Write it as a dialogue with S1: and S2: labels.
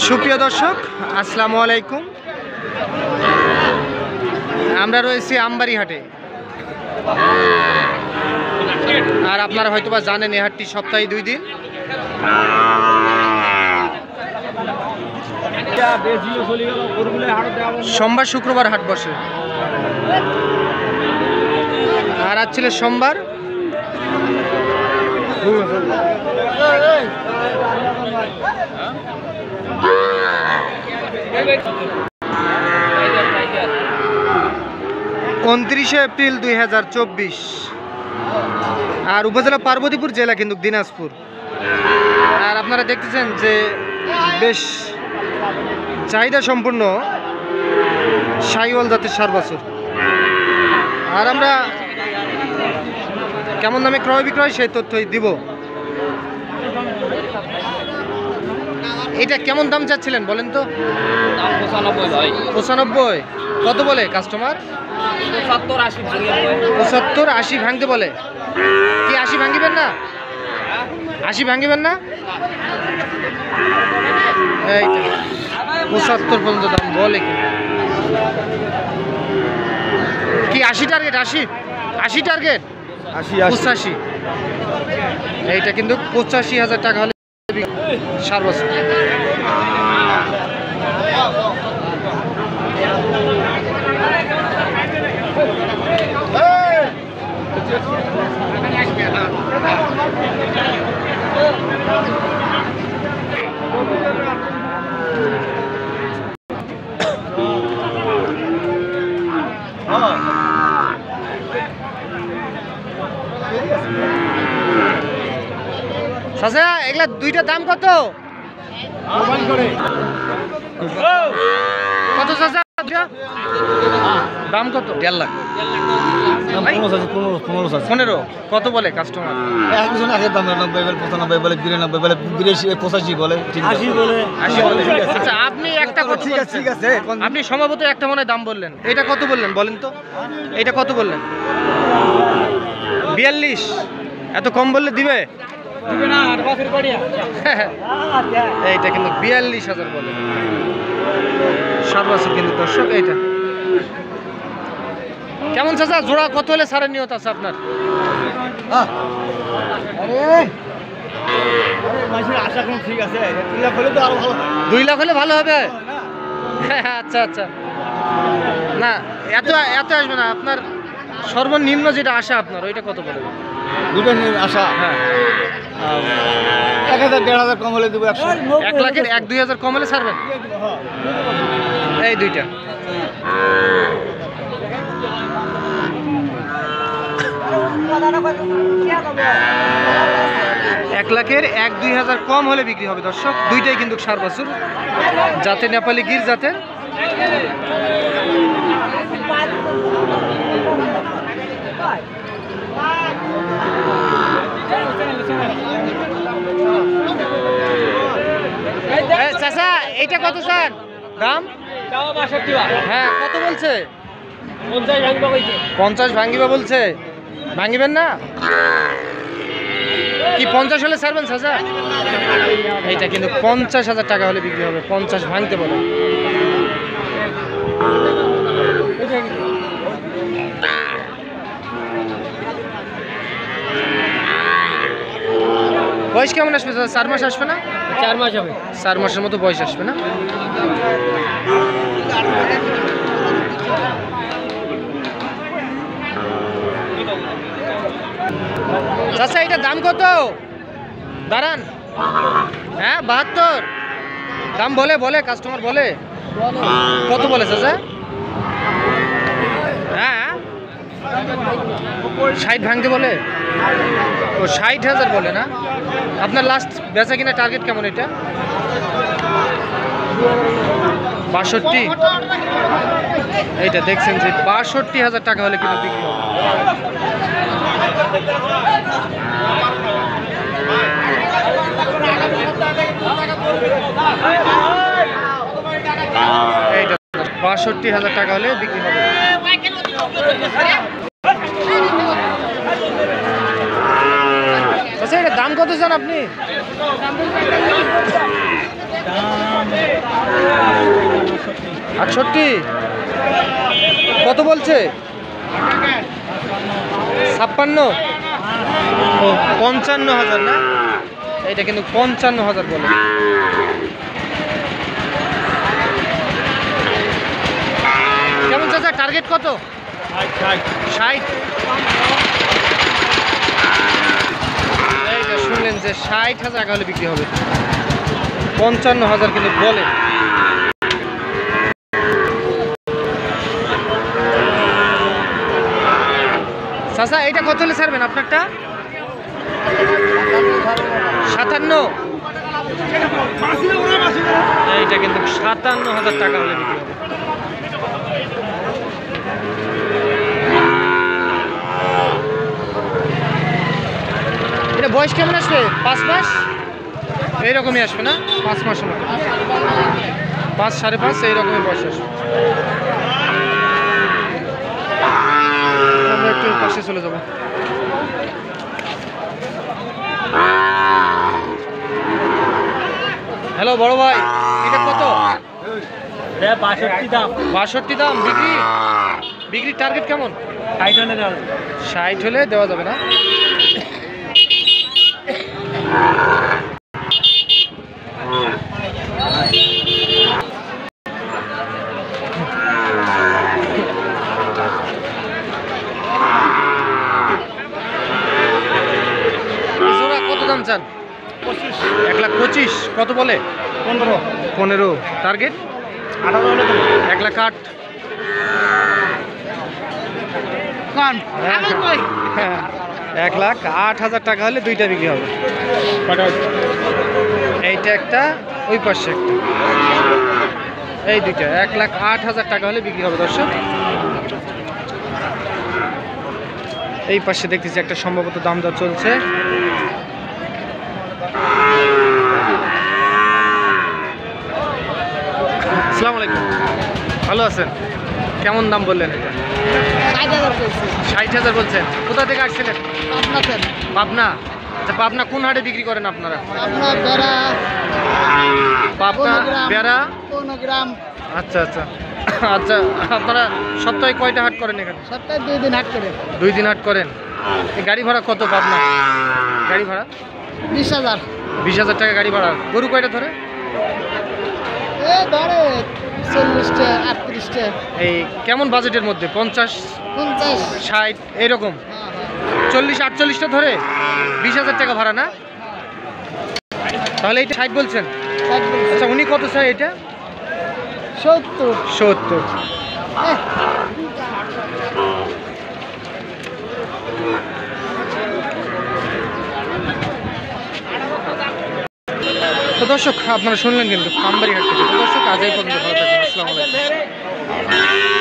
S1: সুপ্রিয় দর্শক, আসসালামু আলাইকুম। আমরা রয়েছি আমবাড়ি হাটে। আর আপনারা হয়তোবা জানেন এই হাটটি সপ্তাহে 2 দিন। সোমবার শুক্রবার হাট বসে। আর আজ ছিল সোমবার। উনত্রিশে এপ্রিল 2024। আর উপজেলা পার্বতীপুর, জেলা কিন্তু দিনাজপুর। আর আপনারা দেখতেছেন যে বেশ চাহিদা সম্পূর্ণ শাহিওয়াল জাতের সার বাছুর। আর আমরা কেমন দামে ক্রয় বিক্রয় সেই তথ্যই দিব। এটা কেমন দাম চাচ্ছিলেন বলেন তো? 95। কত বলে কাস্টমার? 75-80 ভাঙতে বলে। কি 80 ভাঙিবেন না? 80 ভাঙিবেন না? এইটা 75 পর্যন্ত দাম বলে। কি 80 টার্গেট? 80 টার্গেট? 85। এইটা কিন্তু 85,000 টাকা হলে সার বছর। চাচা, এগুলা দুইটার দাম কত? কত চাচা? দাম কত? 1.5 লাখ। 15। কত বলে কাস্টমার? আচ্ছা, আপনি একটা কথা ঠিক আছে, আপনি সম্ভবত একটা মনে দাম বললেন। এটা কত বললেন বলেন তো? এটা কত বললেন? 42। এত কম বললে দিবে? এইটা কিন্তু 42,000 বলে সার বাছুর কিন্তু দর্শক। এইটা কেমন চাচা জোড়া কত হলে সারের নিয়ত আছে আপনার? 2 লাখ হলে ভালো হবে। আচ্ছা আচ্ছা, না এত আসবে না। আপনার সর্বনিম্ন যেটা আশা আপনার, ওইটা কত বলে?
S2: দুটো আশা।
S1: হ্যাঁ,
S2: 1,000-1,500 কম হলে দেবো।
S1: 1 লাখের 1-2 হাজার কম হলে ছাড়বেন। এই দুইটা এক লাখের 1-2 হাজার কম হলে বিক্রি হবে দর্শক। দুইটাই কিন্তু সার বাছুর, জাতে নেপালি গির জাতের। চাচা, এইটা কত চান দাম? হ্যাঁ, কত বলছে? 50 ভাঙিবা বলছে। ভাঙিবেন না? কি 50 হলে ছাড়বেন চাচা? এইটা কিন্তু 50,000 টাকা হলে বিক্রি হবে। 50 ভাঙতে বলে। বয়স কেমন আসবে? 4 মাস আসবে না?
S2: 4 মাস হবে।
S1: 4 মাসের মতো বয়স আসবে না? চাচা, এটা দাম কত? দাঁড়ান। হ্যাঁ, 72 দাম বলে কাস্টমার বলে। কত বলে চাচা? হ্যাঁ, 60 ভাঙতে বলে। ও 60,000 বলে না? আপনার লাস্ট বেচা কিনা টার্গেট কেমন এটা? 62। এইটা দেখছেন যে 62,000 টাকা হলে কিন্তু বিক্রি হবে। এইটা 62,000 টাকা হলে বিক্রি হবে। আচ্ছা, এটা দাম কত চান আপনি? 68 কত বলছে? 56 ও 55,000 না, এইটা কিন্তু 55,000 বলে। কেমন চাচা টার্গেট কত? 60। এইটা শুনলেন যে 60,000 টাকা হলে বিক্রি হবে, 55,000 কিন্তু বলে। চাচা এইটা কত হলে ছাড়বেন আপনারটা? 57। এইটা কিন্তু 57,000 টাকা হলে বিক্রি হবে। এটা বয়স কেমন আসবে? 5 মাস এইরকমই আসবে না? 5 মাসের মতো, 5 সাড়ে 5 এইরকমই বয়স আসবে। আমরা একটু পাশে চলে যাব। হ্যালো বড় ভাই, এটা কত?
S2: 62 দাম।
S1: 62 দাম। বিক্রির টার্গেট কেমন? 60 হলে দেওয়া যাবে না? জোড়া কত দাম চান? 1,25,000। কত বলে? 15। টার্গেট 1,08,000। 1,08,000 টাকা হলে দুইটা বিক্রি হবে। এইটা একটা, ওই পাশে একটা, এই দুইটা 1,08,000 টাকা হলে বিক্রি হবে দর্শক। এই পাশে দেখতেছি একটা সম্ভবত দাম দর চলছে। আসসালামু আলাইকুম, ভালো আছেন? কেমন দাম বললেন? এটা 60,000 বলছেন। কোথা থেকে আসছিলেন? পাবনা। আচ্ছা, পাবনা কোন হাটে বিক্রি করেন আপনারা? পাবনা বেড়া। আচ্ছা আচ্ছা আচ্ছা, আপনারা সপ্তাহে কয়টা হাট করেন এখানে?
S3: সপ্তাহে 2 দিন হাট করে।
S1: 2 দিন হাট করেন। এই গাড়ি ভাড়া কত পাবনা? গাড়ি ভাড়া
S3: 20,000।
S1: 20,000 টাকা গাড়ি ভাড়া। গরু কয়টা ধরে?
S3: এ ধরে 40টা 38টা।
S1: এই কেমন বাজেটের মধ্যে? 50,
S3: 50।
S1: 60 এইরকম? 40-48টা ধরে 20,000 টাকা ভাড়া না? তাহলে এইটা 60 বলছেন। আচ্ছা, উনি কত চাই এটা? 70। তো দর্শক আপনারা শুনলেন কিন্তু আমবাড়ি হাট থেকে। তো দর্শক আজ এই পর্যন্ত, ভালো থাকবেন। আসসালামু আলাইকুম।